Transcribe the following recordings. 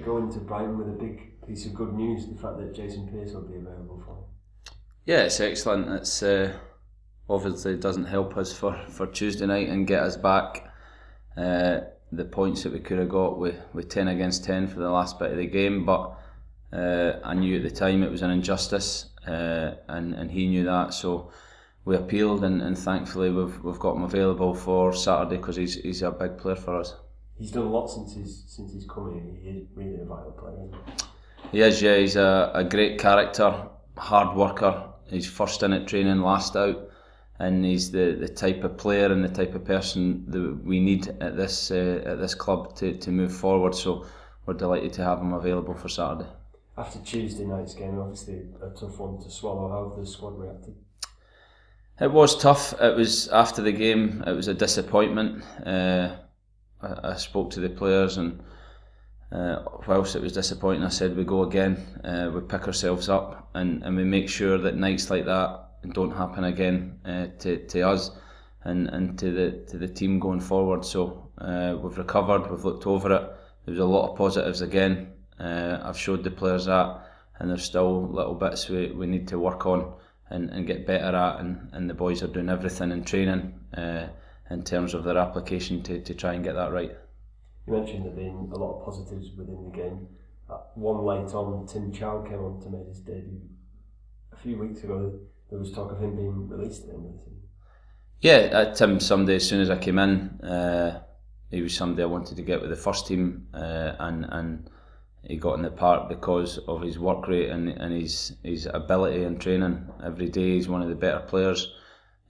go into Brighton with a big piece of good news, the fact that Jason Pearce will be available for you? Yeah, it's excellent. It's obviously doesn't help us for Tuesday night and get us back the points that we could have got with 10 against 10 for the last bit of the game, but I knew at the time it was an injustice, and he knew that, so we appealed, and thankfully we've got him available for Saturday because he's a big player for us. He's done a lot since he's come in. He is really a vital player, isn't he? He is, yeah. He's a great character, hard worker. He's first in at training, last out, and he's the type of player and the type of person that we need at this club to move forward. So we're delighted to have him available for Saturday. After Tuesday night's game, obviously a tough one to swallow. How have the squad reacted? It was tough. It was after the game. It was a disappointment. I spoke to the players, and whilst it was disappointing, I said we go again. We pick ourselves up, and we make sure that nights like that don't happen again to us and to the team going forward. So we've recovered. We've looked over it. There was a lot of positives again. I've showed the players that, and there's still little bits we need to work on and get better at, and the boys are doing everything in training in terms of their application to try and get that right. You mentioned there being a lot of positives within the game. One late on, Chow came on to make his debut a few weeks ago. There was talk of him being released at the end of the season. Yeah, Tim, somebody as soon as I came in, he was somebody I wanted to get with the first team, and he got in the park because of his work rate and his ability in training. Every day he's one of the better players.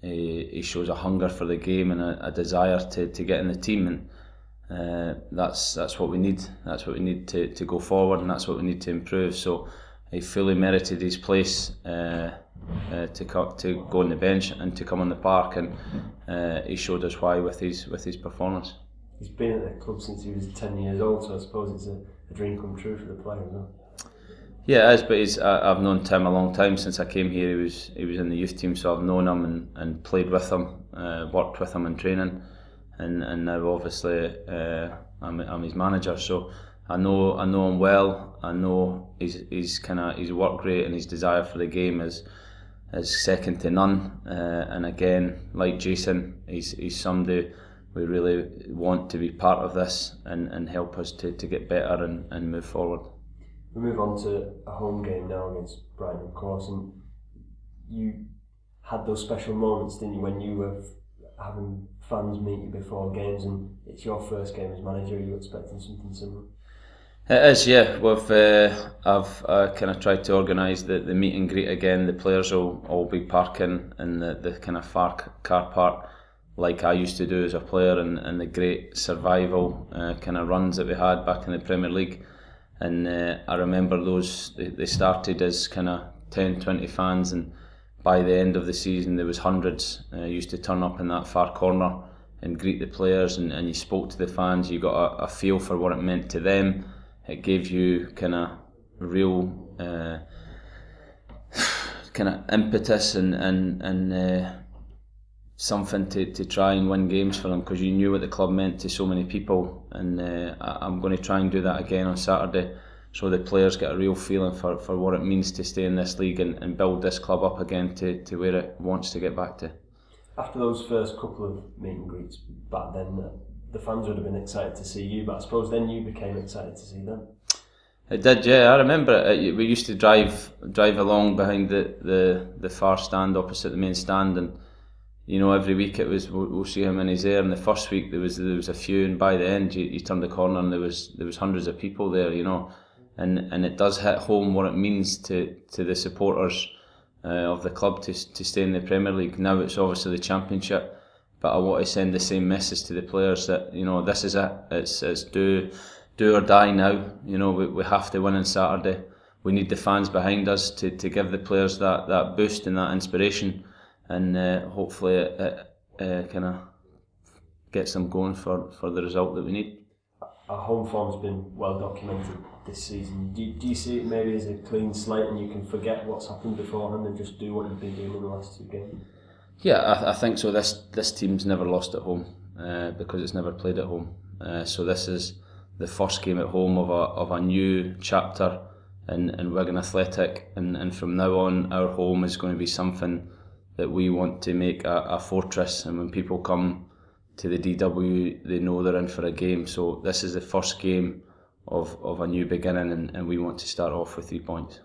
He shows a hunger for the game and a desire to get in the team, and that's what we need. That's what we need to go forward, and that's what we need to improve. So he fully merited his place to go on the bench and to come on the park, and he showed us why with his performance. He's been at the club since he was 10 years old, so I suppose it's a dream come true for the player, isn't it? Yeah, it is, but I've known Tim a long time. Since I came here, he was in the youth team, so I've known him and played with him, worked with him in training, and now obviously I'm his manager, so I know him well. I know his work rate and his desire for the game is second to none, and again, like Jason, he's somebody we really want to be part of this and help us to get better and move forward. We move on to a home game now against Brighton, of course, and you had those special moments, didn't you, when you were having fans meet you before games, and it's your first game as manager. Are you expecting something similar? It is, yeah. I've kind of tried to organise the meet and greet again. The players will all be parking in the kind of far car park, like I used to do as a player, and the great survival kind of runs that we had back in the Premier League. And I remember those, they started as kind of 10, 20 fans, and by the end of the season there was hundreds. Used to turn up in that far corner and greet the players, and you spoke to the fans. You got a feel for what it meant to them. It gave you kind of real kind of impetus and something to try and win games for them, because you knew what the club meant to so many people, and I'm going to try and do that again on Saturday, so the players get a real feeling for what it means to stay in this league and build this club up again to where it wants to get back to. After those first couple of meet and greets back then, the fans would have been excited to see you, but I suppose then you became excited to see them. It did, yeah. I remember it. We used to drive along behind the far stand opposite the main stand, and you know, every week it was we'll see him in his air. And the first week there was a few, and by the end you turned the corner and there was hundreds of people there, you know, and it does hit home what it means to the supporters of the club to stay in the Premier League. Now it's obviously the Championship, but I want to send the same message to the players that, you know, this is it. It's do or die now. You know, we have to win on Saturday. We need the fans behind us to give the players that boost and that inspiration. And hopefully it kind of gets them going for the result that we need. Our home form's been well documented this season. Do you see it maybe as a clean slate and you can forget what's happened beforehand and just do what you've been doing in the last two games? Yeah, I think so. This team's never lost at home because it's never played at home. So this is the first game at home of a new chapter in Wigan Athletic, and from now on our home is going to be something that we want to make a fortress, and when people come to the DW they know they're in for a game. So this is the first game of a new beginning, and we want to start off with 3 points.